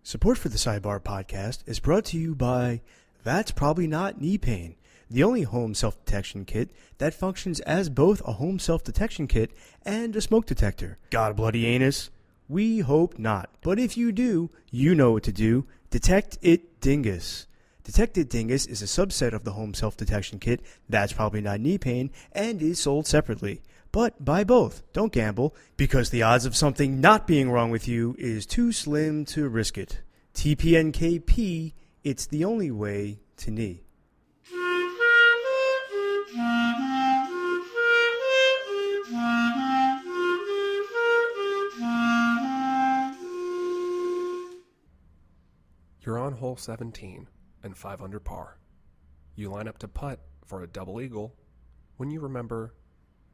Support for the Sidebar podcast is brought to you by That's Probably Not Knee Pain, the only home self-detection kit that functions as both a home self-detection kit and a smoke detector. God bloody anus? We hope not. But if you do, you know what to do. Detect It Dingus. Detect It Dingus is a subset of the home self-detection kit That's Probably Not Knee Pain and is sold separately. But buy both. Don't gamble, because the odds of something not being wrong with you is too slim to risk it. TPNKP, it's the only way to knee. You're on hole 17 and 5 under par. You line up to putt for a double eagle when you remember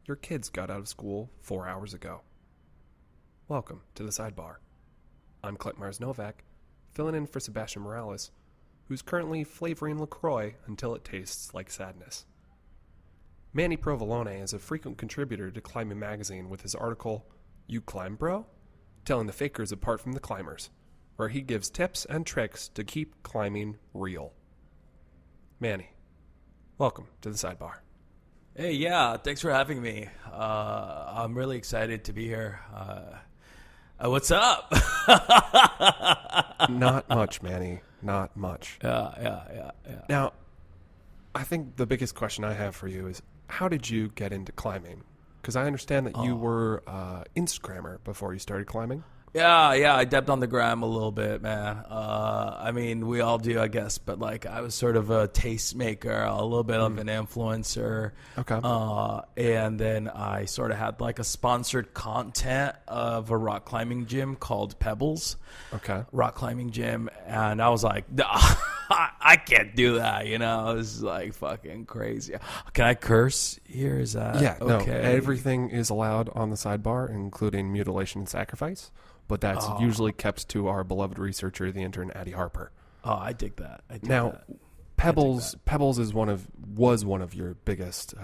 your kids got out of school 4 hours ago. Welcome to the Sidebar. I'm Clint Mars-Novak, filling in for Sebastian Morales, who's currently flavoring LaCroix until it tastes like sadness. Manny Provoloné is a frequent contributor to Climbing Magazine with his article, You Climb Bro? Telling the fakers apart from the climbers, where he gives tips and tricks to keep climbing real. Manny, welcome to the Sidebar. Hey, yeah, thanks for having me. I'm really excited to be here. What's up? Not much, Manny. Not much. Yeah. Now, I think the biggest question I have for you is, how did you get into climbing? Because I understand that you were Instagrammer before you started climbing. Yeah, I dabbed on the gram a little bit, man. I mean, we all do, I guess, but like I was sort of a tastemaker, a little bit of an influencer. Okay. And then I sort of had like a sponsored content of a rock climbing gym called Pebbles. Okay. Rock climbing gym. And I was like, I can't do that, you know? This is like fucking crazy. Can I curse here? Is that Yeah, okay? No, everything is allowed on the Sidebar, including mutilation and sacrifice. But that's usually kept to our beloved researcher, the intern Addie Harper. Oh, I dig that. Now, Pebbles was one of your biggest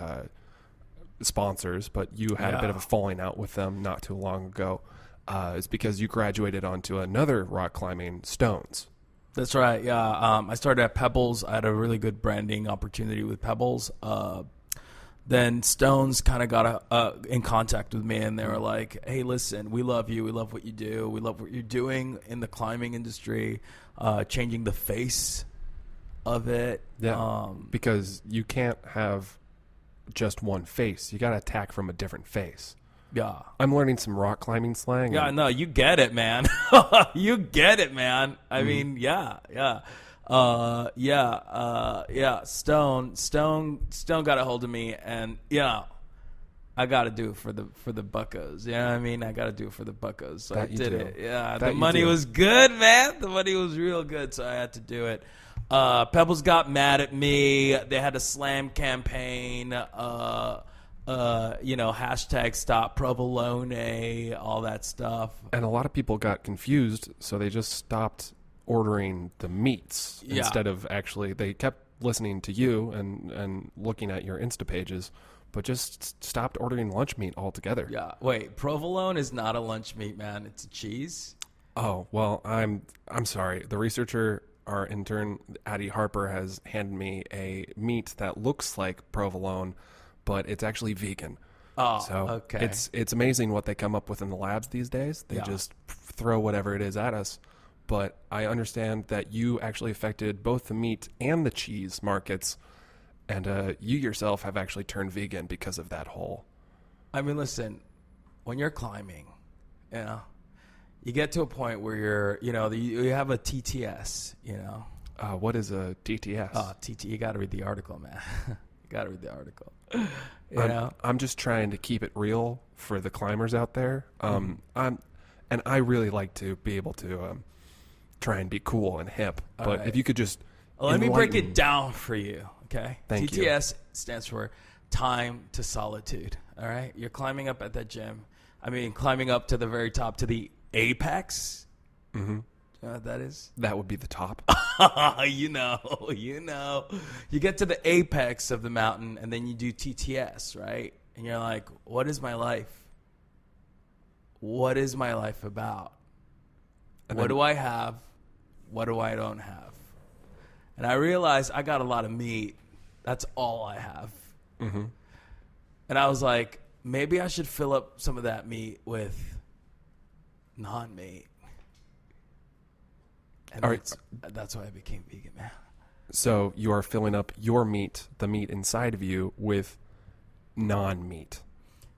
sponsors, but you had a bit of a falling out with them not too long ago. It's because you graduated onto another rock climbing, Stones. That's right. Yeah, I started at Pebbles. I had a really good branding opportunity with Pebbles. Then Stones kind of got in contact with me, and they were like, hey, listen, we love you. We love what you do. We love what you're doing in the climbing industry, changing the face of it. Yeah, because you can't have just one face. You got to attack from a different face. Yeah. I'm learning some rock climbing slang. Yeah, no, you get it, man. You get it, man. I mean, yeah. Stone got a hold of me, and I got to do it for the buckos. You know what I mean? I got to do it for the buckos. So I did it. Yeah, the money was good, man. The money was real good, so I had to do it. Pebbles got mad at me. They had a slam campaign. Hashtag stop Provolone, all that stuff. And a lot of people got confused, so they just stopped ordering the meats instead of actually, they kept listening to you and looking at your Insta pages, but just stopped ordering lunch meat altogether. Yeah. Wait, provolone is not a lunch meat, man. It's a cheese. Oh, well, I'm sorry. The researcher, our intern, Addie Harper, has handed me a meat that looks like provolone, but it's actually vegan. Oh, so okay. It's amazing what they come up with in the labs these days. They just throw whatever it is at us. But I understand that you actually affected both the meat and the cheese markets, and you yourself have actually turned vegan because of that whole. I mean, listen, when you're climbing, you get to a point where you have a TTS, What is a TTS? Oh, you got to read the article, man. You got to read the article. I'm just trying to keep it real for the climbers out there. I really like to be able to try and be cool and hip. But right. If you could just let me break it down for you, okay? Thank you. TTS stands for time to solitude, all right? You're climbing up at that gym. I mean, climbing up to the very top, to the apex. Mm-hmm. You know what that is? That would be the top. You know. You get to the apex of the mountain, and then you do TTS, right? And you're like, what is my life? What is my life about? What do I have? what do I don't have? And I realized I got a lot of meat. That's all I have. Mm-hmm. And I was like, maybe I should fill up some of that meat with non-meat. And that's why I became vegan, man. So you are filling up your meat, the meat inside of you, with non-meat.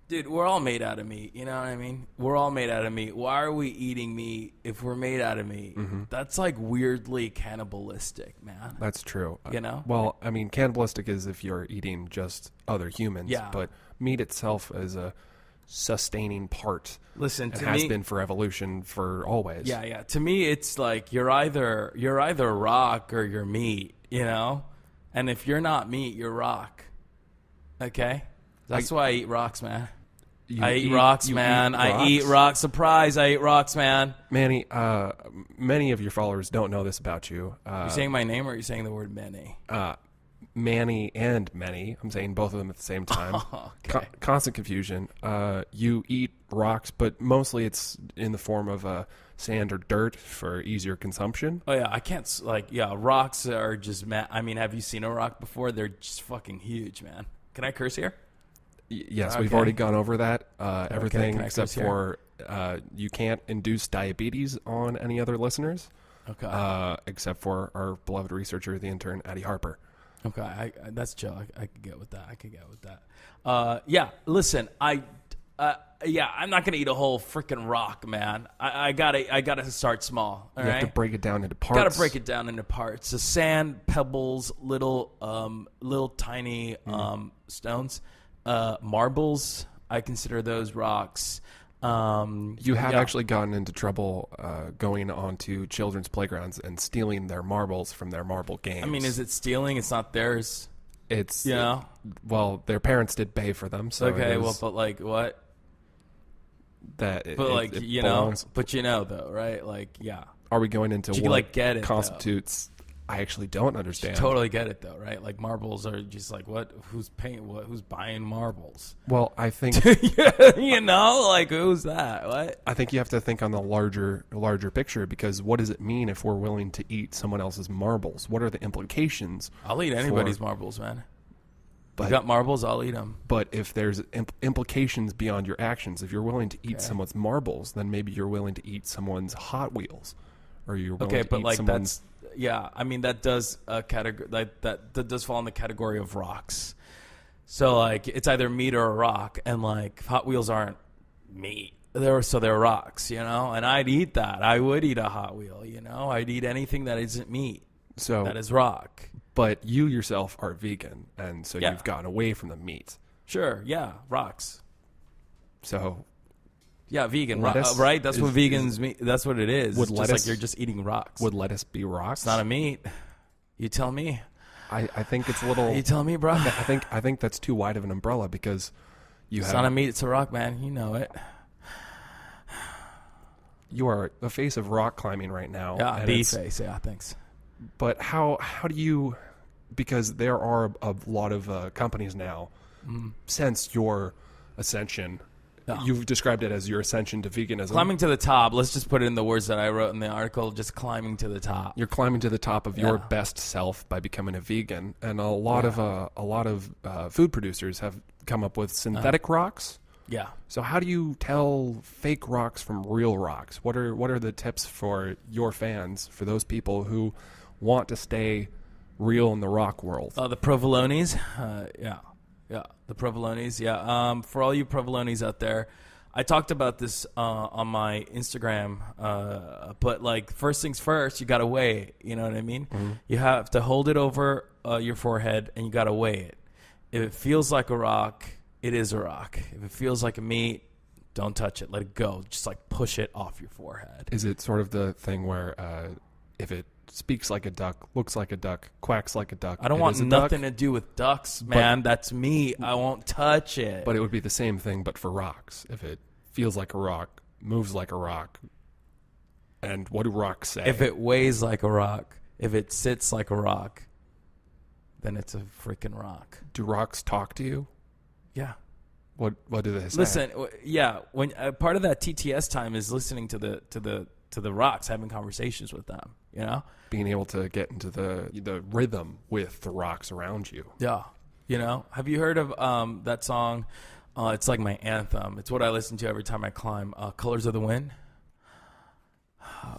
Dude, we're all made out of meat. You know what I mean? We're all made out of meat. Why are we eating meat if we're made out of meat? Mm-hmm. That's like weirdly cannibalistic, man. That's true. You know? Well, I mean, cannibalistic is if you're eating just other humans. Yeah. But meat itself is a sustaining part. Listen, it to has me, been for evolution for always. Yeah. To me, it's like you're either rock or you're meat. You know? And if you're not meat, you're rock. Okay? That's why I eat rocks, man. I eat rocks, man. I eat rocks. Surprise, I eat rocks, man. Manny, many of your followers don't know this about you. You're saying my name or are you saying the word Manny? Manny and Manny. I'm saying both of them at the same time. Okay. Constant confusion. You eat rocks, but mostly it's in the form of sand or dirt for easier consumption. Oh, yeah. I can't, rocks are just, I mean, have you seen a rock before? They're just fucking huge, man. Can I curse here? Yes, okay. We've already gone over that. Everything okay, except for you can't induce diabetes on any other listeners. Okay. Except for our beloved researcher, the intern, Addie Harper. Okay, that's chill. I could get with that. Yeah, listen, I'm not gonna eat a whole freaking rock, man. I gotta start small. All you right? have to break it down into parts. Gotta break it down into parts. So sand, pebbles, little tiny stones, marbles. I consider those rocks. You have actually gotten into trouble going onto children's playgrounds and stealing their marbles from their marble games. I mean, is it stealing? It's not theirs. It's well, their parents did pay for them. So okay, but like what? That but it you belongs. know, but you know though, right? Like, yeah. Are we going into you what get it, constitutes? I actually don't understand. You totally get it though, right? Like marbles are just like what? Who's paying? What? Who's buying marbles? Well, I think you know, like who's that? What? I think you have to think on the larger picture, because what does it mean if we're willing to eat someone else's marbles? What are the implications? I'll eat anybody's marbles, man. But, you got marbles, I'll eat them. But if there's implications beyond your actions, if you're willing to eat someone's marbles, then maybe you're willing to eat someone's Hot Wheels, or you're willing to eat someone's. Yeah, I mean that does that does fall in the category of rocks. So like it's either meat or a rock, and like Hot Wheels aren't meat. They're rocks, you know. And I'd eat that. I would eat a Hot Wheel, you know. I'd eat anything that isn't meat. So that is rock. But you yourself are vegan, and so you've gotten away from the meat. Sure, yeah, rocks. So. Yeah, vegan, right? That's what vegans mean. That's what it is. It's just like you're just eating rocks. Would lettuce be rocks? It's not a meat. You tell me. I think it's a little. You tell me, bro. I think that's too wide of an umbrella, because it's not a meat. It's a rock, man. You know it. You are the face of rock climbing right now. Yeah, the face. Yeah, thanks. But how do you? Because there are a lot of companies now. Since your ascension. No. You've described it as your ascension to veganism. Climbing to the top. Let's just put it in the words that I wrote in the article. Just climbing to the top. You're climbing to the top of your best self by becoming a vegan, and a lot of food producers have come up with synthetic rocks. Yeah. So how do you tell fake rocks from real rocks? What are the tips for your fans, for those people who want to stay real in the rock world? The Provolones. Yeah, the Provolones. Yeah, for all you Provolones out there, I talked about this on my Instagram. But like, first things first, you gotta weigh it. You know what I mean? Mm-hmm. You have to hold it over your forehead, and you gotta weigh it. If it feels like a rock, it is a rock. If it feels like a meat, don't touch it. Let it go. Just like push it off your forehead. Is it sort of the thing where if it speaks like a duck, looks like a duck, quacks like a duck? I don't want nothing to do with ducks, man. That's me. I won't touch it. But it would be the same thing, but for rocks. If it feels like a rock, moves like a rock. And what do rocks say? If it weighs like a rock, if it sits like a rock, then it's a freaking rock. Do rocks talk to you? Yeah. What do they say? Listen, yeah. When part of that TTS time is listening to to the rocks, having conversations with them. You know, being able to get into the rhythm with the rocks around you. Yeah. You know, have you heard of that song? It's like my anthem. It's what I listen to every time I climb. Colors of the Wind.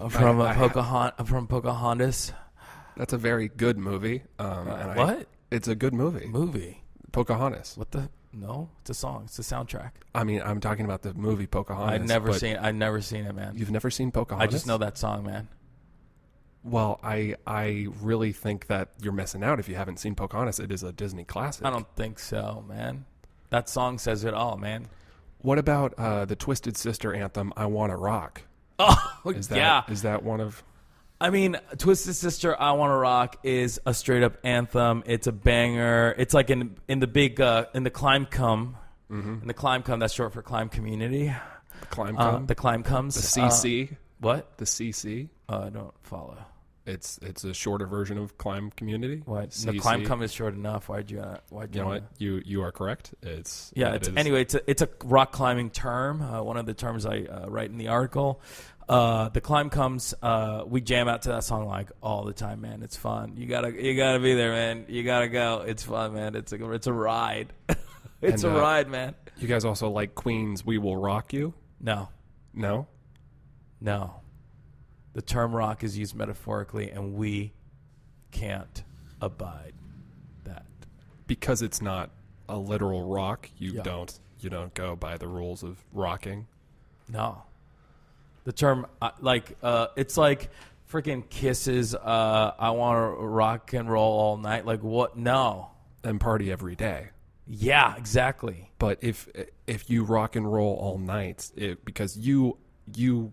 From Pocahontas. That's a very good movie. And what? It's a good movie. Pocahontas. What the? No, it's a song. It's a soundtrack. I mean, I'm talking about the movie Pocahontas. I've never seen it, man. You've never seen Pocahontas? I just know that song, man. Well, I really think that you're missing out if you haven't seen Pocahontas. It is a Disney classic. I don't think so, man. That song says it all, man. What about the Twisted Sister anthem, I Wanna Rock? Oh, Is that one of... I mean, Twisted Sister, I Wanna Rock is a straight up anthem. It's a banger. It's like in the Climb Come. Mm-hmm. In the Climb Come, that's short for Climb Community. The Climb Come? The Climb Comes. The CC? What? The CC? I don't follow. It's a shorter version of Climb Community. What? CC. The Climb Come is short enough. Why'd you know what? You are correct. Anyway, it's a rock climbing term. One of the terms I write in the article. The Climb Comes. We jam out to that song like all the time, man. It's fun. You gotta be there, man. You gotta go. It's fun, man. It's a ride. It's a ride, man. You guys also like Queen's "We Will Rock You"? No. The term rock is used metaphorically, and we can't abide that because it's not a literal rock. You don't go by the rules of rocking. No. The term, it's like freaking Kiss's I want to rock and roll all night. Like, what? No. And party every day. Yeah, exactly. But if you rock and roll all night, because you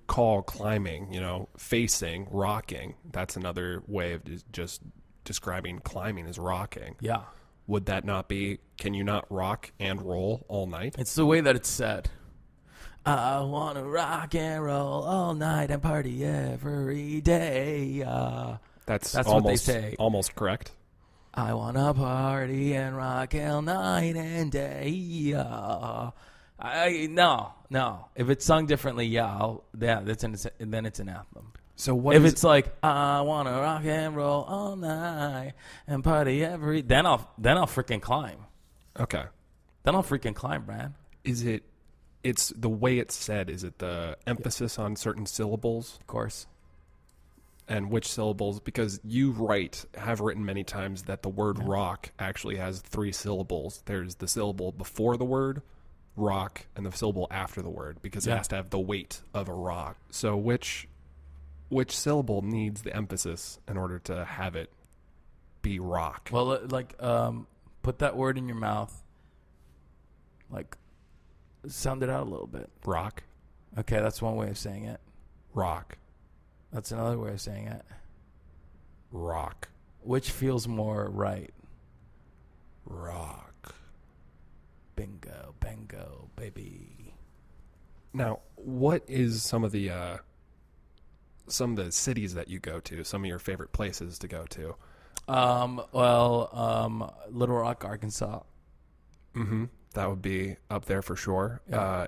call climbing, facing, rocking, that's another way of just describing climbing as rocking. Yeah. Would that not be, can you not rock and roll all night? It's the way that it's said. I want to rock and roll all night and party every day. That's almost, what they say. Almost correct. I want to party and rock all night and day. No. If it's sung differently, then it's an anthem. So what? If it's like I want to rock and roll all night and party every, then I'll freaking climb. Okay. Then I'll freaking climb, man. It's the way it's said. Is it the emphasis on certain syllables? Of course. And which syllables? Because you have written many times that the word rock actually has 3 syllables. There's the syllable before the word rock and the syllable after the word, because it has to have the weight of a rock. So which syllable needs the emphasis in order to have it be rock? Well, put that word in your mouth. Sound it out a little bit. Rock. Okay, that's one way of saying it. Rock. That's another way of saying it. Rock. Which feels more right? Rock. Bingo, bango, baby. Now, what is some of the cities that you go to? Some of your favorite places to go to? Little Rock, Arkansas. Mm-hmm. That would be up there for sure. Yeah.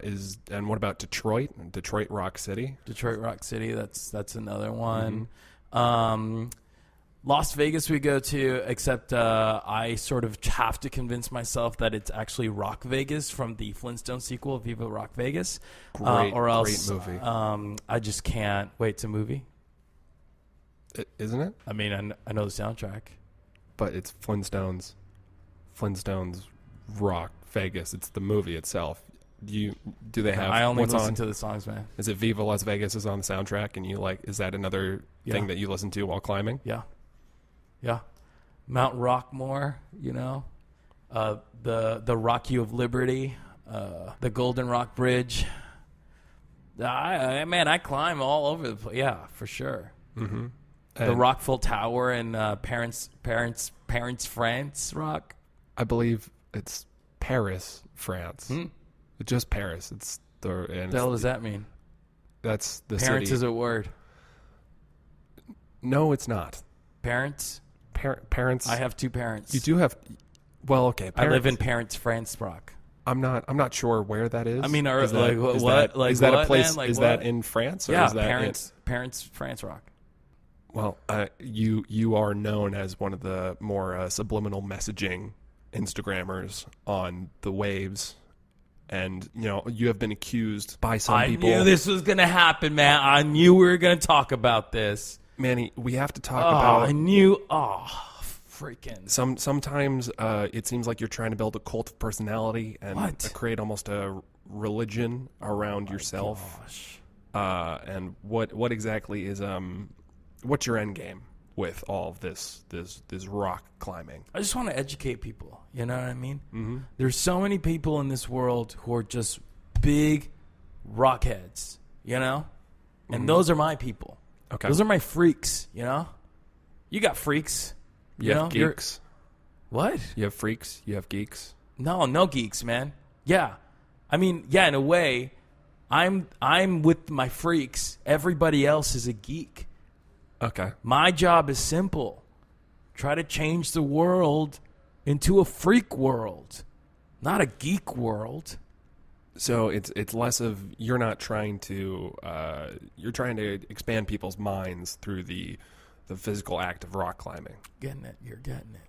And what about Detroit? Detroit Rock City? Detroit Rock City, that's another one. Mm-hmm. Las Vegas we go to, except I sort of have to convince myself that it's actually Rock Vegas from the Flintstone sequel, Viva Rock Vegas. Great movie. I just can't. Wait, it's a movie? Isn't it? I mean, I know the soundtrack. But it's Flintstones Rock Vegas. It's the movie itself. Do they have? I only listen to the songs, man. Is it Viva Las Vegas is on the soundtrack, and is that another thing that you listen to while climbing? Yeah. Mount Rockmore, the Rocky of Liberty, the Golden Rock Bridge. I climb all over the place. Yeah, for sure. Mm-hmm. The Rockville Tower in Parents, France, Rock. I believe it's Paris, France. It's just Paris. It's the hell does that mean? That's the Parents city. Is a word. No, it's not. Parents? Parents. I have 2 parents. You do have. Well, okay. I live in Parents, France, Rock. I'm not sure where that is. I mean, is that a place? Man? Is that in France? Or Yeah, is that parents, France rock. Well, you are known as one of the more subliminal messaging Instagrammers on the waves, and you have been accused by some people. I knew this was gonna happen, man. I knew we were gonna talk about this. Manny, we have to talk about. I knew. Oh, freaking. Sometimes it seems like you're trying to build a cult of personality and create almost a religion around yourself. Gosh. And what exactly is what's your end game with all of this rock climbing? I just want to educate people. You know what I mean? Mm-hmm. There's so many people in this world who are just big rock heads. And those are my people. Okay. Those are my freaks. You got freaks. You have geeks. What? You have freaks. You have geeks. No geeks, man. Yeah, I mean, yeah. In a way, I'm with my freaks. Everybody else is a geek. Okay. My job is simple: try to change the world into a freak world, not a geek world. So it's less of you're not trying to you're trying to expand people's minds through the physical act of rock climbing. You're getting it.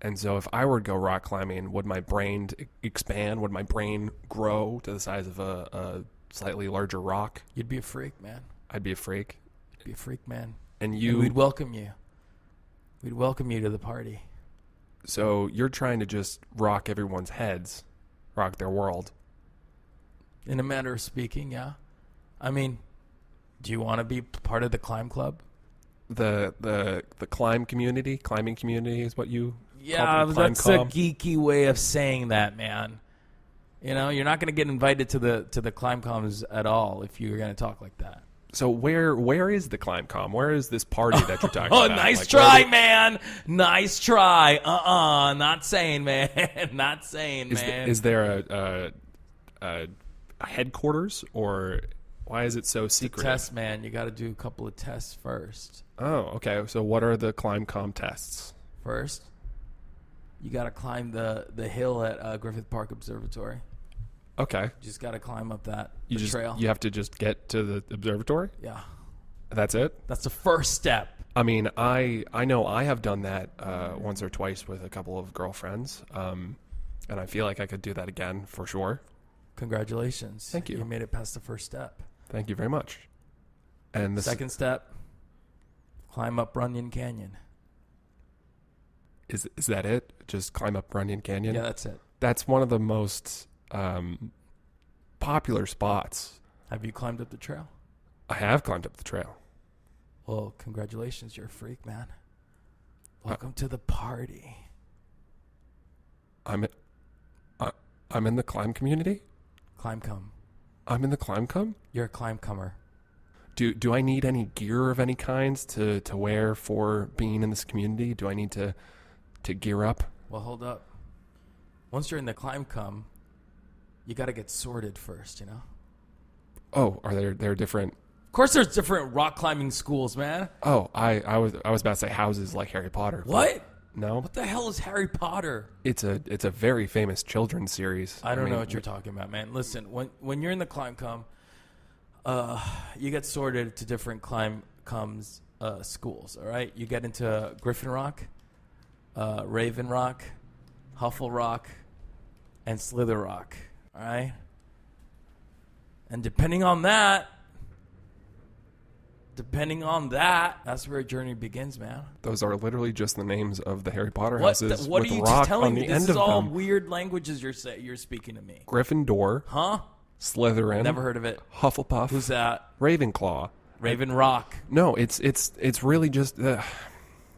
And so if I were to go rock climbing, would my brain expand? Would my brain grow to the size of a slightly larger rock? You'd be a freak, man. I'd be a freak. You'd be a freak, man. And we'd welcome you. We'd welcome you to the party. So you're trying to just rock everyone's heads, rock their world. In a manner of speaking, yeah. I mean, do you want to be part of the climb club? The climbing community is what you call it, that's a geeky way of saying that, man. You're not going to get invited to the climb comms at all if you're going to talk like that. So where is the climb com? Where is this party that you're talking about? Nice try, man. Nice try. Not saying, man. Not saying, man. Is there a headquarters, or why is it so secret? Test, man. You got to do a couple of tests first. Oh, okay. So what are the climb com tests? First, you got to climb the hill at Griffith Park Observatory. Okay. You just got to climb up the trail. You have to just get to the observatory? Yeah. That's it? That's the first step. I mean, I know I have done that once or twice with a couple of girlfriends, and I feel like I could do that again for sure. Congratulations. Thank you. You made it past the first step. Thank you very much. And the second step, climb up Runyon Canyon. Is that it? Just climb up Runyon Canyon? Yeah, that's it. That's one of the most popular spots. Have you climbed up the trail? I have climbed up the trail. Well, congratulations. You're a freak, man. Welcome to the party. I'm in the climb community? Climb come. I'm in the climb come? You're a climb comer. Do I need any gear of any kinds to wear for being in this community? Do I need to gear up? Well, hold up. Once you're in the climb come, you got to get sorted first, Oh, are there different? Of course, there's different rock climbing schools, man. Oh, I was about to say houses like Harry Potter. What? No. What the hell is Harry Potter? It's a very famous children's series. I don't know what you're talking about, man. Listen, when you're in the climb come, you get sorted to different climb comes schools. All right, you get into Griffin Rock, Raven Rock, Huffle Rock, and Slither Rock. All right, and depending on that, that's where a journey begins, man. Those are literally just the names of the Harry Potter houses. What are with you rock telling me? On the This end is of all them. weird languages you're speaking to me. Gryffindor. Huh? Slytherin. Never heard of it. Hufflepuff. Who's that? Ravenclaw. Raven Rock. No, it's really just.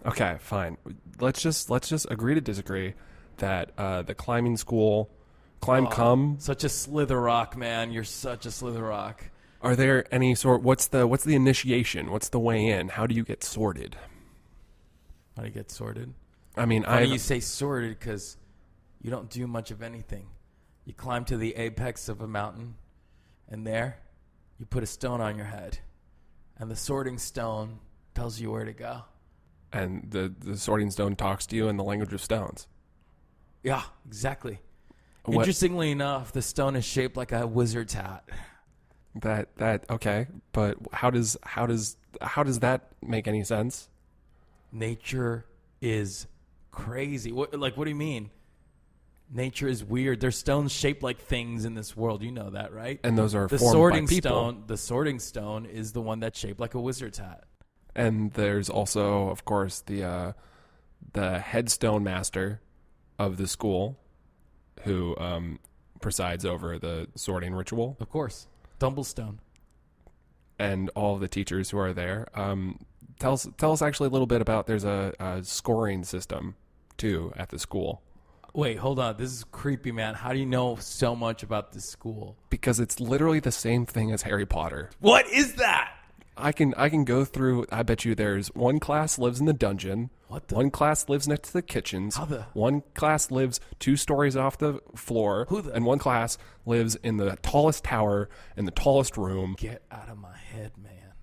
Okay, fine. Let's just agree to disagree that the climbing school, come. Such a Slither Rock, man. You're such a Slither Rock. Are there any sort? What's the initiation? What's the way in? How do you get sorted? How do you get sorted? I mean, Why do you say sorted? Because you don't do much of anything. You climb to the apex of a mountain, and there, you put a stone on your head, and the sorting stone tells you where to go. And the sorting stone talks to you in the language of stones. Yeah, exactly. Interestingly enough, the stone is shaped like a wizard's hat. Okay, but how does that make any sense? Nature is crazy. What do you mean? Nature is weird. There's stones shaped like things in this world. You know that, right? And those are the formed sorting by people. stone. The sorting stone is the one that's shaped like a wizard's hat. And there's also, of course, the headstone master of the school, who presides over the sorting ritual. Of course, Dumblestone. And all of the teachers who are there. Tell us actually a little bit about. There's a scoring system too at the school. Wait, hold on. This is creepy, man. How do you know so much about this school? Because it's literally the same thing as Harry Potter. What is that? I can go through. I bet you there's one class lives in the dungeon. One class lives next to the kitchens. One class lives 2 stories off the floor. And one class lives in the tallest tower in the tallest room. Get out of my head, man.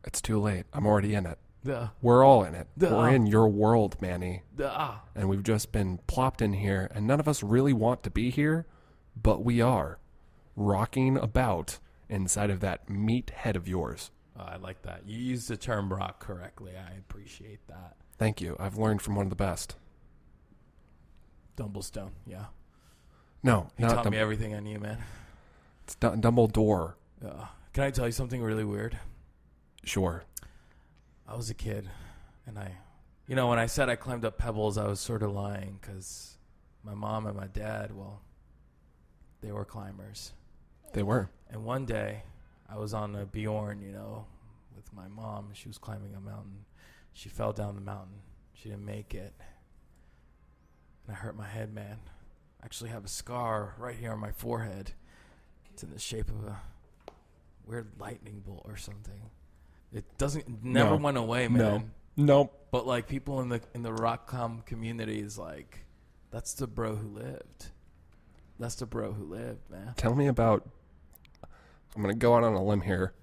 It's too late. I'm already in it. We're all in it. We're in your world, Manny. And we've just been plopped in here, and none of us really want to be here, but we are rocking about inside of that meat head of yours. Oh, I like that. You used the term rock correctly. I appreciate that. Thank you. I've learned from one of the best. Dumblestone, yeah. No, he taught me everything I knew, man. It's Dumbledore. Can I tell you something really weird? Sure. I was a kid, and when I said I climbed up pebbles, I was sort of lying, because my mom and my dad, well, they were climbers. They were. And one day, I was on a Bjorn, with my mom. She was climbing a mountain. She fell down the mountain. She didn't make it. And I hurt my head, man. I actually have a scar right here on my forehead. It's in the shape of a weird lightning bolt or something. It never went away, man. No. But like people in the rock-com community is like, that's the bro who lived. That's the bro who lived, man. Tell me about. I'm gonna go out on a limb here.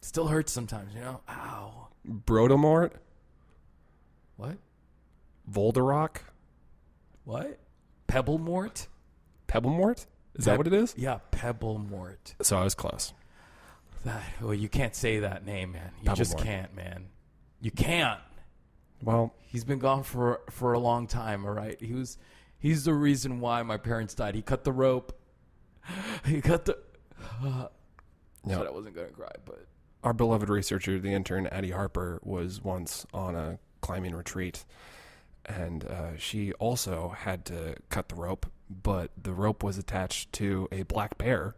Still hurts sometimes, Ow. Brodomort. What? Volderock. What? Pebblemort? Pebblemort? Is that what it is? Yeah, Pebblemort. So I was close. Well, you can't say that name, man. You just can't, man. You can't. Well, he's been gone for a long time, all right? He's the reason why my parents died. He cut the rope. He cut the... Said I wasn't going to cry, but... Our beloved researcher, the intern Addie Harper, was once on a climbing retreat, and she also had to cut the rope, but the rope was attached to a black bear.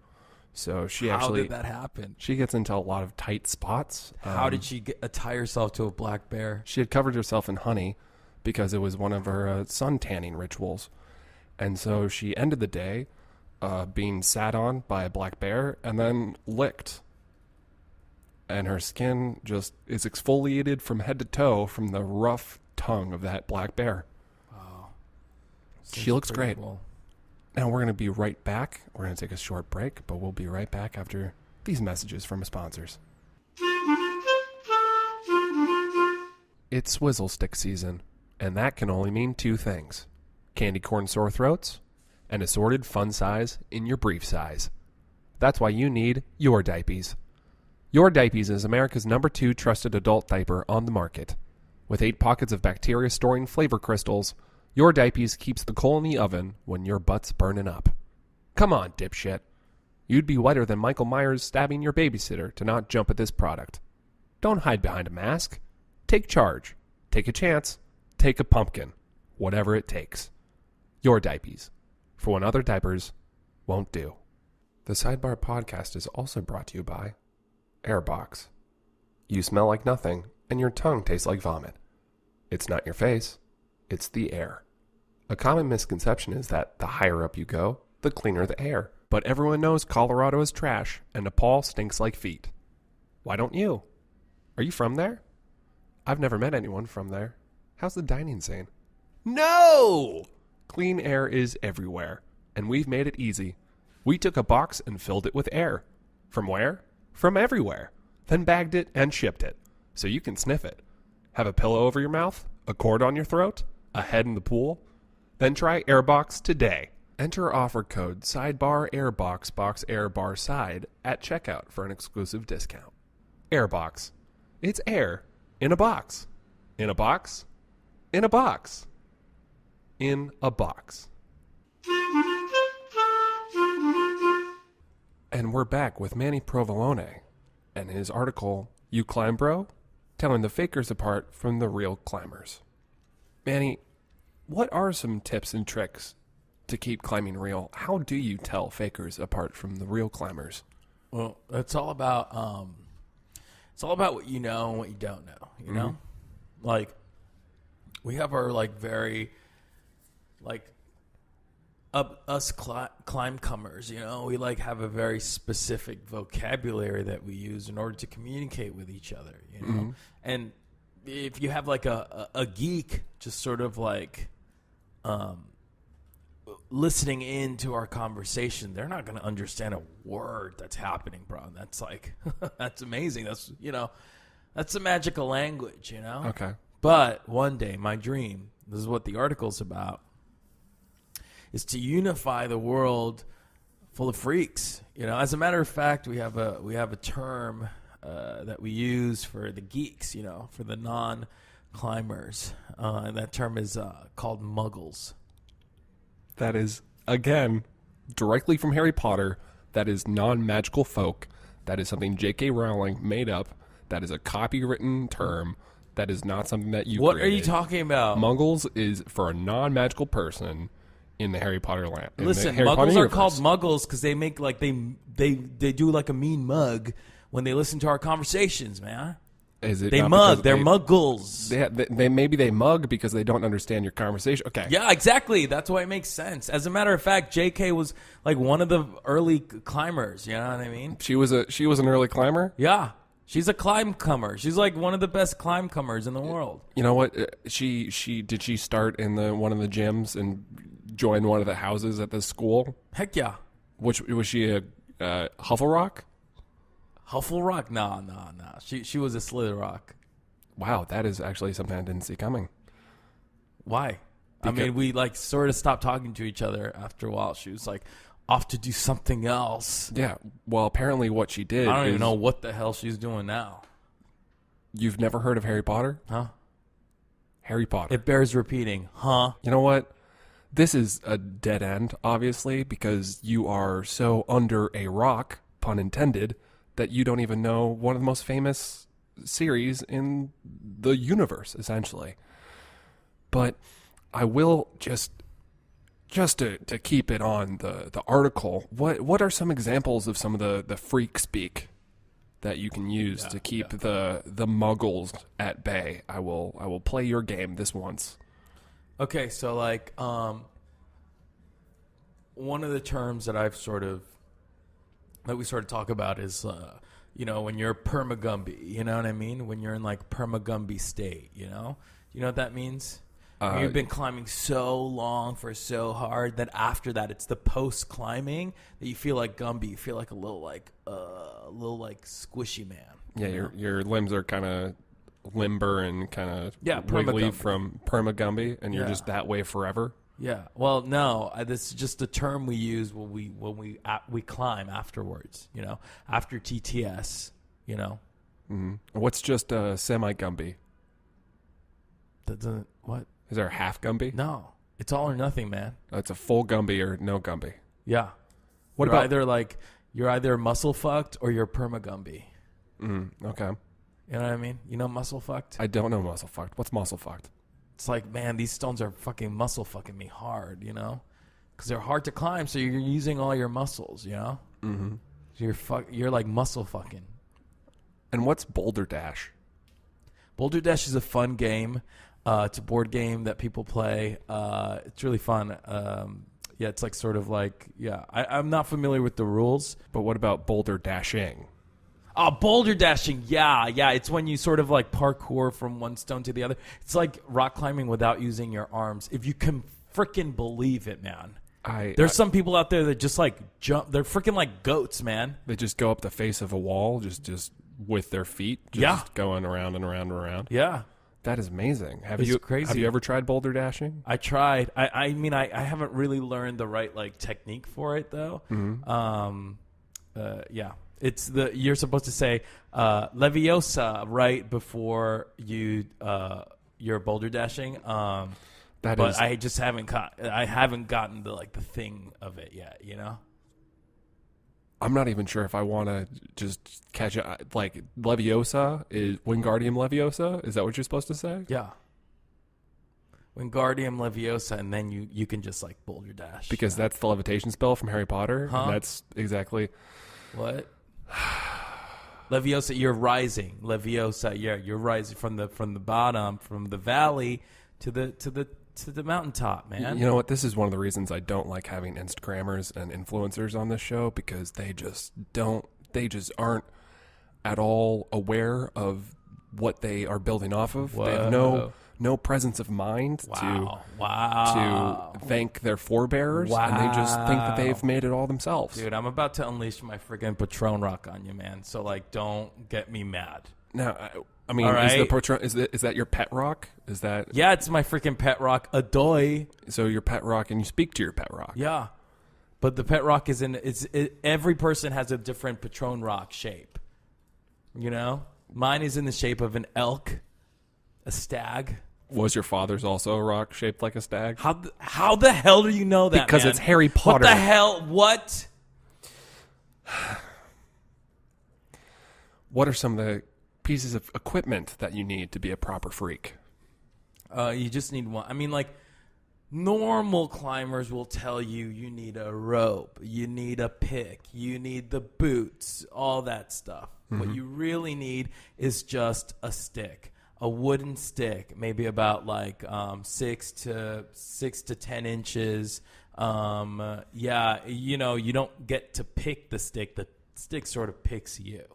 So How did that happen? She gets into a lot of tight spots. How did she tie herself to a black bear? She had covered herself in honey because it was one of her sun tanning rituals. And so she ended the day being sat on by a black bear and then licked. And her skin just is exfoliated from head to toe from the rough tongue of that black bear. Wow. She looks great. Cool. Now we're going to be right back. We're going to take a short break, but we'll be right back after these messages from sponsors. It's Swizzle Stick season, and that can only mean 2 things. Candy corn sore throats and assorted fun size in your brief size. That's why you need Your Diapies. Your Diapies is America's #2 trusted adult diaper on the market. With 8 pockets of bacteria-storing flavor crystals, Your Diapies keeps the coal in the oven when your butt's burning up. Come on, dipshit. You'd be whiter than Michael Myers stabbing your babysitter to not jump at this product. Don't hide behind a mask. Take charge. Take a chance. Take a pumpkin. Whatever it takes. Your Diapies. For when other diapers won't do. The Sidebar podcast is also brought to you by Airbox. You smell like nothing, and your tongue tastes like vomit. It's not your face. It's the air. A common misconception is that the higher up you go, the cleaner the air. But everyone knows Colorado is trash and Nepal stinks like feet. Why don't you? Are you from there? I've never met anyone from there. How's the dining scene? No! Clean air is everywhere, and we've made it easy. We took a box and filled it with air. From where? From everywhere. Then bagged it and shipped it, so you can sniff it. Have a pillow over your mouth? A cord on your throat? A head in the pool? Then try Airbox today. Enter offer code Sidebar Airbox Box Airbar Side at checkout for an exclusive discount. Airbox. It's air in a box. In a box. In a box. In a box. And we're back with Manny Provoloné and his article, You Climb Bro? Telling the fakers apart from the real climbers. Manny, what are some tips and tricks to keep climbing real? How do you tell fakers apart from the real climbers? Well, it's all about what you know and what you don't know. You know, like we have our very us climb comers. You know, we have a very specific vocabulary that we use in order to communicate with each other. You know, and if you have a geek just sort of listening into our conversation, they're not going to understand a word that's happening, bro. And that's that's amazing. That's, that's a magical language, Okay. But one day, my dream, this is what the article's about, is to unify the world full of freaks. As a matter of fact, we have a term that we use for the geeks, for the non-climbers, and that term is called muggles. That is, again, directly from Harry Potter. That is non-magical folk. That is something J.K. Rowling made up. That is a copywritten term. That is not something that you What created. are you talking about? Muggles is for a non-magical person in the Harry Potter land. Listen, muggles are called muggles because they make they do a mean mug when they listen to our conversations, man. Is it they mug? They're muggles. They maybe they mug because they don't understand your conversation. Okay. Yeah, exactly. That's why it makes sense. As a matter of fact, J.K. was one of the early climbers. You know what I mean? She was an early climber. Yeah, she's a climb comer. She's one of the best climb comers in the world. You know what? Did she start in one of the gyms and join one of the houses at the school? Heck yeah. Which was she a Hufflerock? Hufflerock? Nah. She was a Slytherock. Wow, that is actually something I didn't see coming. Why? We sort of stopped talking to each other after a while. She was off to do something else. Yeah. Well, apparently what she did. I don't even know what the hell she's doing now. You've never heard of Harry Potter? Huh? Harry Potter. It bears repeating. Huh? You know what? This is a dead end, obviously, because you are so under a rock, pun intended, that you don't even know one of the most famous series in the universe, essentially. But I will just to keep it on the article, what are some examples of some of the freak speak that you can use to keep the muggles at bay? I will play your game this once. Okay, so one of the terms that we sort of talk about is when you're permagumby, you know what I mean? When you're in permagumby state, you know what that means? You've been climbing so long for so hard that after that it's the post climbing that you feel like Gumby, you feel like a little squishy man. Yeah, your limbs are kind of limber and kind of wiggly from permagumby, and you're just that way forever. Yeah. Well, no, this is just a term we use when we climb afterwards. After TTS. Mm-hmm. What's just a semi-Gumby? That doesn't what? Is there a half Gumby? No, it's all or nothing, man. It's a full Gumby or no Gumby. Yeah. You're either muscle fucked or you're permagumby. Okay. You know what I mean? You know muscle fucked? I don't know muscle fucked. What's muscle fucked? It's man, these stones are fucking muscle fucking me hard, because they're hard to climb. So you're using all your muscles, Mm-hmm. So you're muscle fucking. And what's Boulder Dash? Boulder Dash is a fun game. It's a board game that people play. It's really fun. It's I'm not familiar with the rules. But what about Boulder Dashing? Oh, boulder dashing. Yeah. It's when you sort of parkour from one stone to the other. It's like rock climbing without using your arms. If you can freaking believe it, man. There's some people out there that just jump. They're freaking like goats, man. They just go up the face of a wall, just with their feet, just going around and around and around. Yeah. That is amazing. Have It's you crazy. Have you ever tried boulder dashing? I tried. I mean, I haven't really learned the right technique for it though. Yeah, it's you're supposed to say Leviosa right before you're boulder dashing. I just haven't gotten the thing of it yet. You know. I'm not even sure if I want to just catch it. Like Leviosa is Wingardium Leviosa. Is that what you're supposed to say? Yeah. Wingardium Leviosa, and then you can just boulder dash. Because that's the levitation spell from Harry Potter. Huh? And that's exactly what. Leviosa, you're rising. Leviosa, yeah, you're rising from the bottom, from the valley to the mountaintop, man. You know what? This is one of the reasons I don't like having Instagrammers and influencers on this show, because they just aren't at all aware of what they are building off of. Whoa. They have no presence of mind to thank their forebears, and they just think that they've made it all themselves. Dude, I'm about to unleash my friggin' Patron rock on you, man. So don't get me mad. Now, I mean, is that your pet rock? Is that? Yeah, it's my freaking pet rock, Adoy. So your pet rock, and you speak to your pet rock. Yeah, but the pet rock is every person has a different Patron rock shape. You know, mine is in the shape of an elk, a stag. Was your father's also a rock shaped like a stag? How the hell do you know that? Because man? It's Harry Potter. What the hell? What? What are some of the pieces of equipment that you need to be a proper freak? You just need one. I mean, normal climbers will tell you need a rope, you need a pick, you need the boots, all that stuff. Mm-hmm. What you really need is just a stick, a wooden stick, maybe about 6 to 10 inches. Yeah, you don't get to pick the stick. The stick sort of picks you,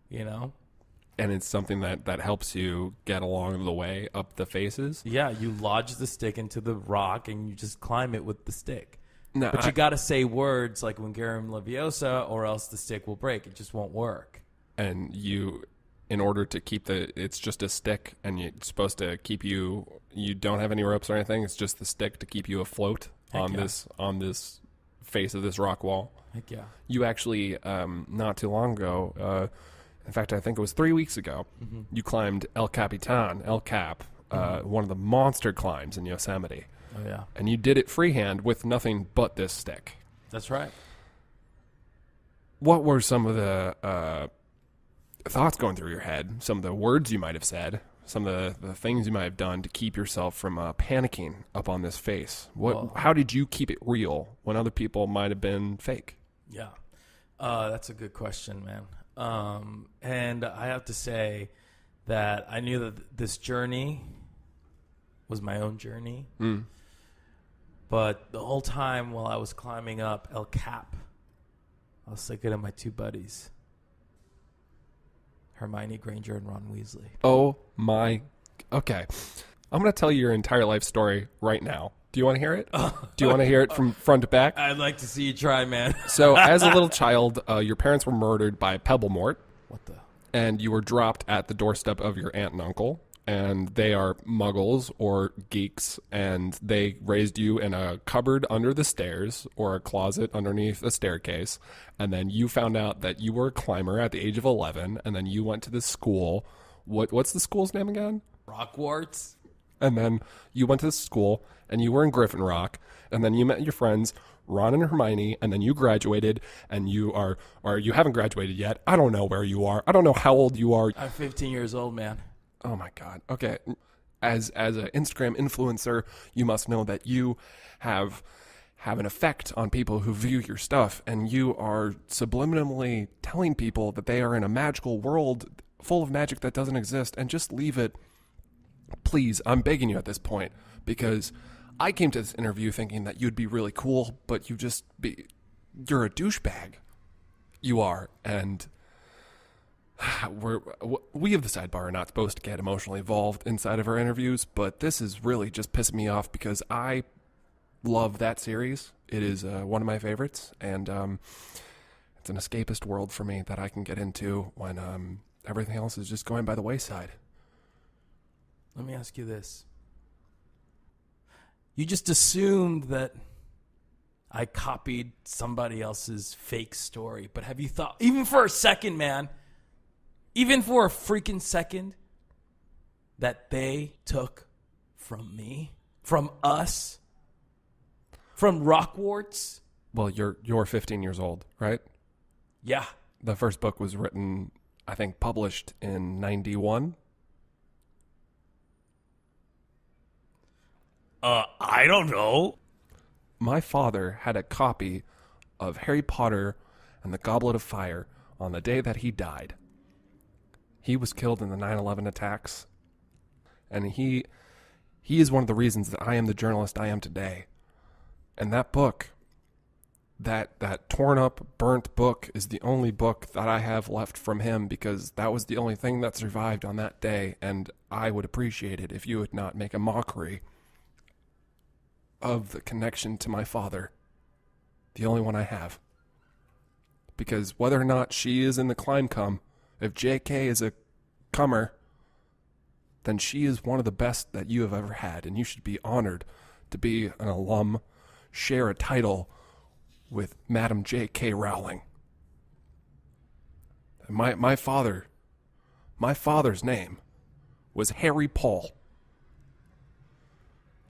you know? And it's something that helps you get along the way up the faces? Yeah, you lodge the stick into the rock and you just climb it with the stick. No, but you got to say words like Wingardium Leviosa, or else the stick will break. It just won't work. And in order to keep it's just a stick, and it's supposed to keep you don't have any ropes or anything. It's just the stick to keep you afloat on this face of this rock wall. Heck yeah. You actually, not too long ago, in fact, I think it was 3 weeks ago, mm-hmm. you climbed El Capitan, El Cap, mm-hmm. One of the monster climbs in Yosemite. Oh, yeah. And you did it freehand with nothing but this stick. That's right. What were some of the thoughts going through your head, some of the words you might have said, some of the things you might have done to keep yourself from panicking up on this face? How did you keep it real when other people might have been fake? Yeah. That's a good question, man. And I have to say that I knew that this journey was my own journey. Mm. But the whole time while I was climbing up El Cap, I was thinking of my two buddies, Hermione Granger and Ron Weasley. Oh my. Okay. I'm going to tell you your entire life story right now. Do you want to hear it? Do you want to hear it from front to back? I'd like to see you try, man. So, as a little child, your parents were murdered by Pebblemort. What the? And you were dropped at the doorstep of your aunt and uncle. And they are muggles or geeks. And they raised you in a cupboard under the stairs or a closet underneath a staircase. And then you found out that you were a climber at the age of 11. And then you went to this school. What's the school's name again? Rockwarts. And then you went to this school, and you were in Griffin Rock, and then you met your friends, Ron and Hermione, and then you graduated, and you haven't graduated yet. I don't know where you are. I don't know how old you are. I'm 15 years old, man. Oh, my God. Okay. As an Instagram influencer, you must know that you have an effect on people who view your stuff, and you are subliminally telling people that they are in a magical world full of magic that doesn't exist, and just leave it. Please, I'm begging you at this point, because I came to this interview thinking that you'd be really cool, but you're a douchebag. You are, and we of the Sidebar are not supposed to get emotionally involved inside of our interviews, but this is really just pissing me off because I love that series. It is one of my favorites, and it's an escapist world for me that I can get into when everything else is just going by the wayside. Let me ask you this. You just assumed that I copied somebody else's fake story, but have you thought, even for a second, man, even for a freaking second, that they took from me, from us, from Rockwarts? Well, you're 15 years old, right? Yeah. The first book was written, I think, published in 91. I don't know. My father had a copy of Harry Potter and the Goblet of Fire on the day that he died. He was killed in the 9/11 attacks, and he is one of the reasons that I am the journalist I am today. And that book, that torn up, burnt book, is the only book that I have left from him, because that was the only thing that survived on that day, and I would appreciate it if you would not make a mockery of the connection to my father, the only one I have. Because whether or not she is in the climb come, if JK is a comer, then she is one of the best that you have ever had, and you should be honored to be an alum, share a title with Madam J.K. Rowling. And my father's name was Harry Paul.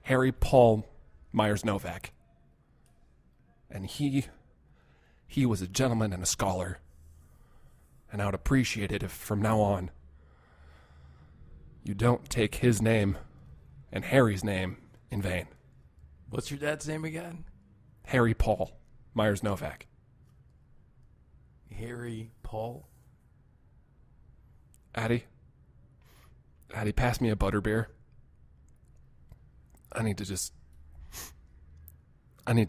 Harry Paul Myers Novak. And he was a gentleman and a scholar. And I would appreciate it if from now on you don't take his name and Harry's name in vain. What's your dad's name again? Harry Paul Myers Novak. Harry Paul? Addie, pass me a butterbeer. I need to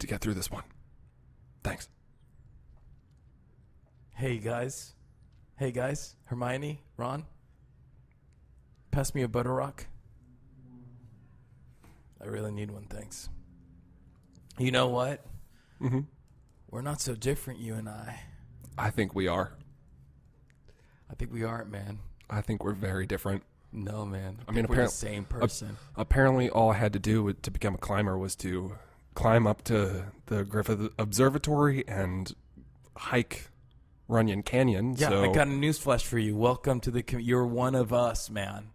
get through this one. Thanks. Hey guys, Hermione, Ron, pass me a butter rock. I really need one, thanks. You know what? Mm-hmm. We're not so different, you and I. I think we are. I think we aren't, man. I think we're very different. No, man. I mean, we're the same person. Apparently, all I had to do to become a climber was to climb up to the Griffith Observatory and hike Runyon Canyon. Yeah, so I got a newsflash for you. Welcome to the you're one of us, man.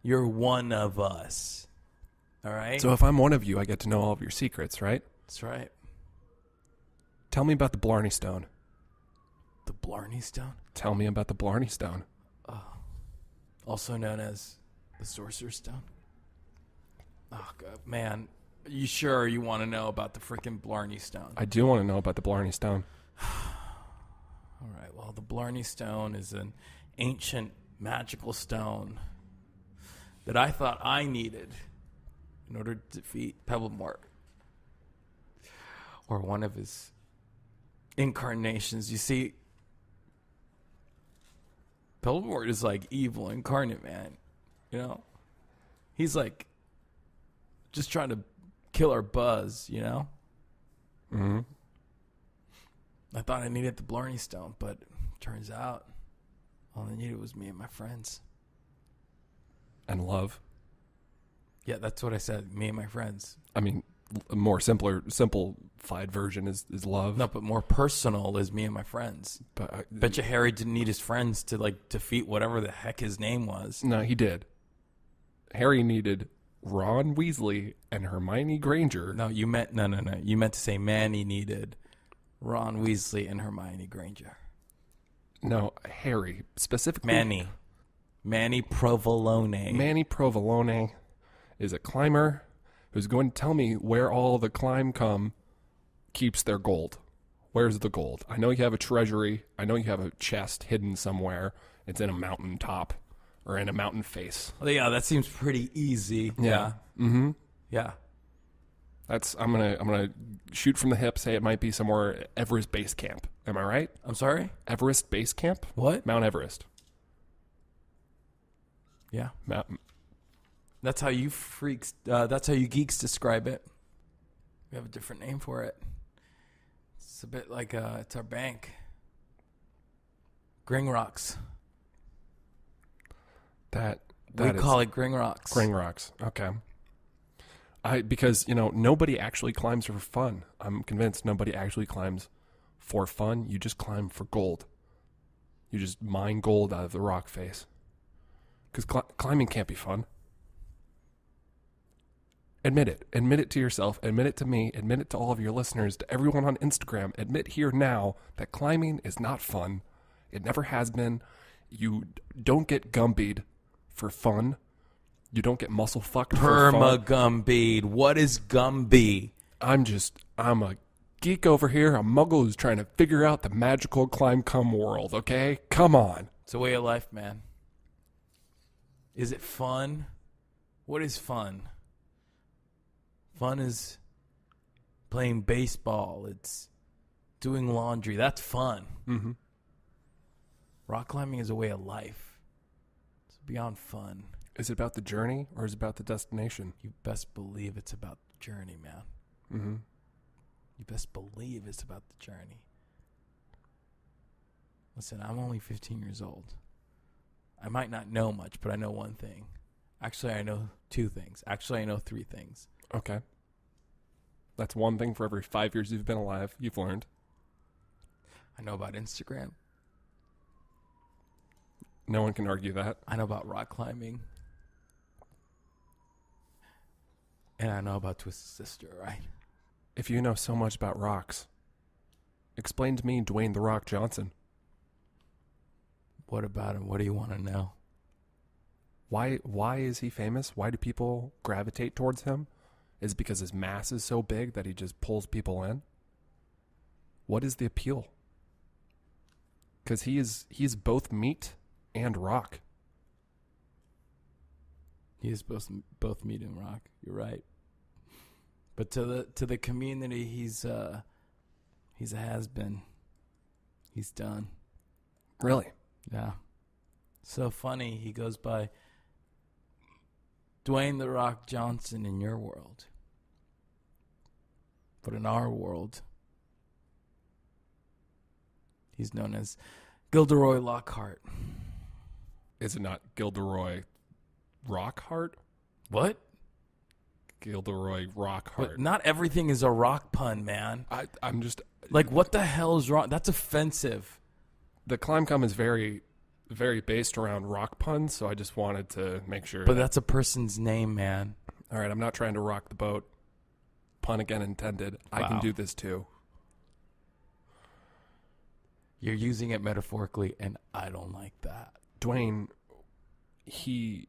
You're one of us. All right? So if I'm one of you, I get to know all of your secrets, right? That's right. Tell me about the Blarney Stone. The Blarney Stone? Tell me about the Blarney Stone. Also known as the Sorcerer's Stone. Oh, God. Man, you sure you want to know about the freaking Blarney Stone? I do want to know about the Blarney Stone. All right, well, the Blarney Stone is an ancient magical stone that I thought I needed in order to defeat Pebblemort, or one of his incarnations. You see, Pebblemort is like evil incarnate, man. You know? He's like just trying to kill our buzz, you know? Mm-hmm. I thought I needed the Blarney Stone, but turns out all I needed was me and my friends. And love. Yeah, that's what I said. Me and my friends. I mean, a more simplified version is love. No, but more personal is me and my friends. But Bet you Harry didn't need his friends to like defeat whatever the heck his name was. No, he did. Harry needed Ron Weasley and Hermione Granger. No, you meant no. You meant to say Manny needed Ron Weasley and Hermione Granger. No, Harry specifically. Manny Provoloné. Manny Provoloné is a climber who's going to tell me where all the climb come keeps their gold. Where's the gold? I know you have a treasury. I know you have a chest hidden somewhere. It's in a mountain top or in a mountain face. Oh, yeah, that seems pretty easy. Yeah. Mm-hmm. Yeah. I'm gonna shoot from the hip. Say it might be somewhere at Everest Base Camp. Am I right? I'm sorry? Everest Base Camp? What? Mount Everest. Yeah. Mountain. That's how you that's how you geeks describe it. We have a different name for it. It's a bit like it's our bank. Gring Rocks. That We call it Gring Rocks. Gring Rocks. Okay. Because, nobody actually climbs for fun. I'm convinced nobody actually climbs for fun. You just climb for gold. You just mine gold out of the rock face. Because climbing can't be fun. Admit it. Admit it to yourself. Admit it to me. Admit it to all of your listeners, to everyone on Instagram. Admit here now that climbing is not fun. It never has been. You don't get gumbied for fun. You don't get muscle fucked for fun. Perma-gumbied. What is Gumby? I'm a geek over here, a muggle who's trying to figure out the magical climb-cum world, okay? Come on. It's a way of life, man. Is it fun? What is fun? Fun is playing baseball. It's doing laundry. That's fun. Mm-hmm. Rock climbing is a way of life. It's beyond fun. Is it about the journey or is it about the destination? You best believe it's about the journey, man. Mm-hmm. You best believe it's about the journey. Listen, I'm only 15 years old. I might not know much, but I know one thing. Actually, I know two things. Actually, I know three things. Okay. That's one thing for every 5 years you've been alive, you've learned. I know about Instagram. No one can argue that. I know about rock climbing. And I know about Twisted Sister, right? If you know so much about rocks, explain to me Dwayne "The Rock" Johnson. What about him? What do you want to know? Why is he famous? Why do people gravitate towards him? Is it because his mass is so big that he just pulls people in? What is the appeal? Because he's both meat and rock. He is both meat and rock. You're right. But to the community, he's a has-been. He's done. Really? Yeah. So funny. He goes by Dwayne "The Rock" Johnson in your world. But in our world, he's known as Gilderoy Lockhart. Is it not Gilderoy Rockhart? What? Gilderoy Rockhart. But not everything is a rock pun, man. I'm just... Like, what the hell is wrong? That's offensive. The climb-cum is very, very based around rock puns, so I just wanted to make sure. But that's a person's name, man. All right, I'm not trying to rock the boat. Pun again intended. Wow. I can do this too. You're using it metaphorically, and I don't like that. Dwayne, The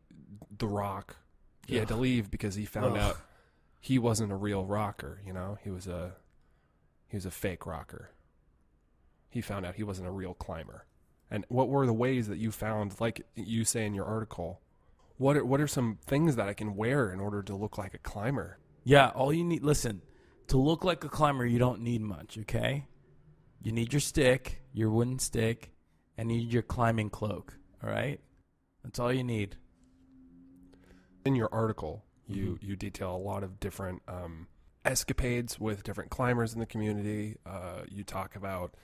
Rock, he had to leave because he found out he wasn't a real rocker, He was a fake rocker. He found out he wasn't a real climber. And what were the ways that you found, like you say in your article, what are some things that I can wear in order to look like a climber? Yeah, all you need, listen, to look like a climber, you don't need much, okay? You need your stick, your wooden stick, and you need your climbing cloak, all right? That's all you need. In your article, you detail a lot of different escapades with different climbers in the community. You talk about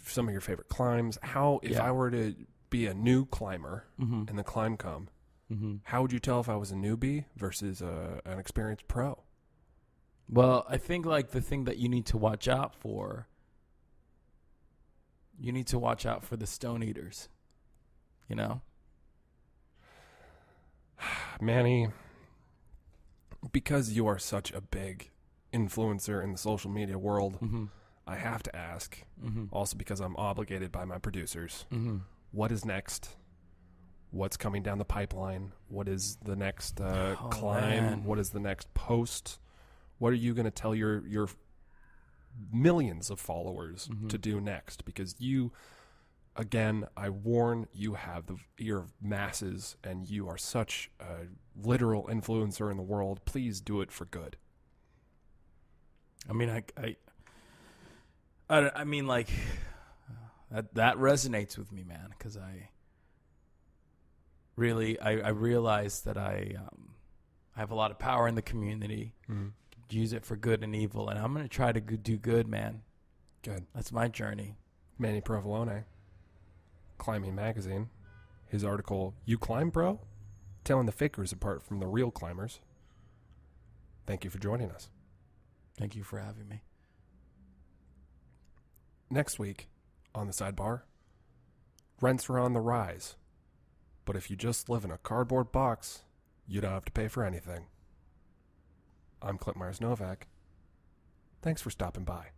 some of your favorite climbs. If I were to be a new climber in the climb-cum, how would you tell if I was a newbie versus an experienced pro? Well, I think like the thing that you need to watch out for, the stone eaters, Manny, because you are such a big influencer in the social media world, I have to ask, also because I'm obligated by my producers, what is next? What's coming down the pipeline? What is the next climb? Man. What is the next post? What are you going to tell your millions of followers to do next? Because you, again, I warn, you have the ear of masses, and you are such a literal influencer in the world. Please do it for good. I mean, I mean, like, that resonates with me, man, because I realize that I have a lot of power in the community. Use it for good and evil, and I'm going to try to do good, man. Good. That's my journey. Manny Provoloné, Climbing Magazine. his article, You Climb, Bro? Telling the fakers apart from the real climbers. Thank you for joining us. Thank you for having me. Next week on the Sidebar, rents are on the rise. But if you just live in a cardboard box, you don't have to pay for anything. I'm Clint Myers-Novak. Thanks for stopping by.